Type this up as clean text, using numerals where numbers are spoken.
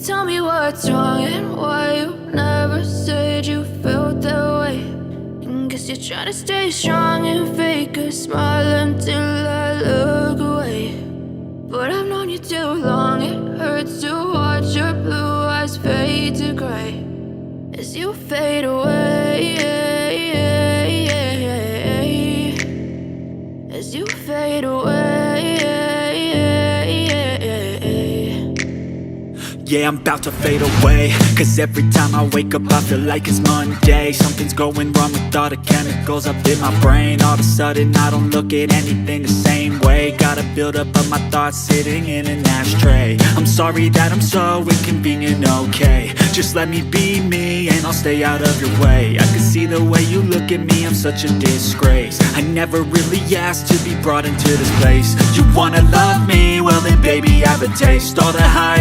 tell me what's wrong and why you never said you felt that way. And guess you're trying to stay strong and fake a smile until I look away. But I've known you too long, it hurts to watch your blue eyes fade to gray as you fade away, as you fade away. Yeah, I'm about to fade away, cause every time I wake up I feel like it's Monday. Something's going wrong with all the chemicals up in my brain. All of a sudden I don't look at anything the same way. Got a buildup of my thoughts sitting in an ashtray. I'm sorry that I'm so inconvenient, okay. Just let me be me and I'll stay out of your way. I can see the way you look at me, I'm such a disgrace. I never really asked to be brought into this place. You wanna love me? Well then baby, have a taste. All the highs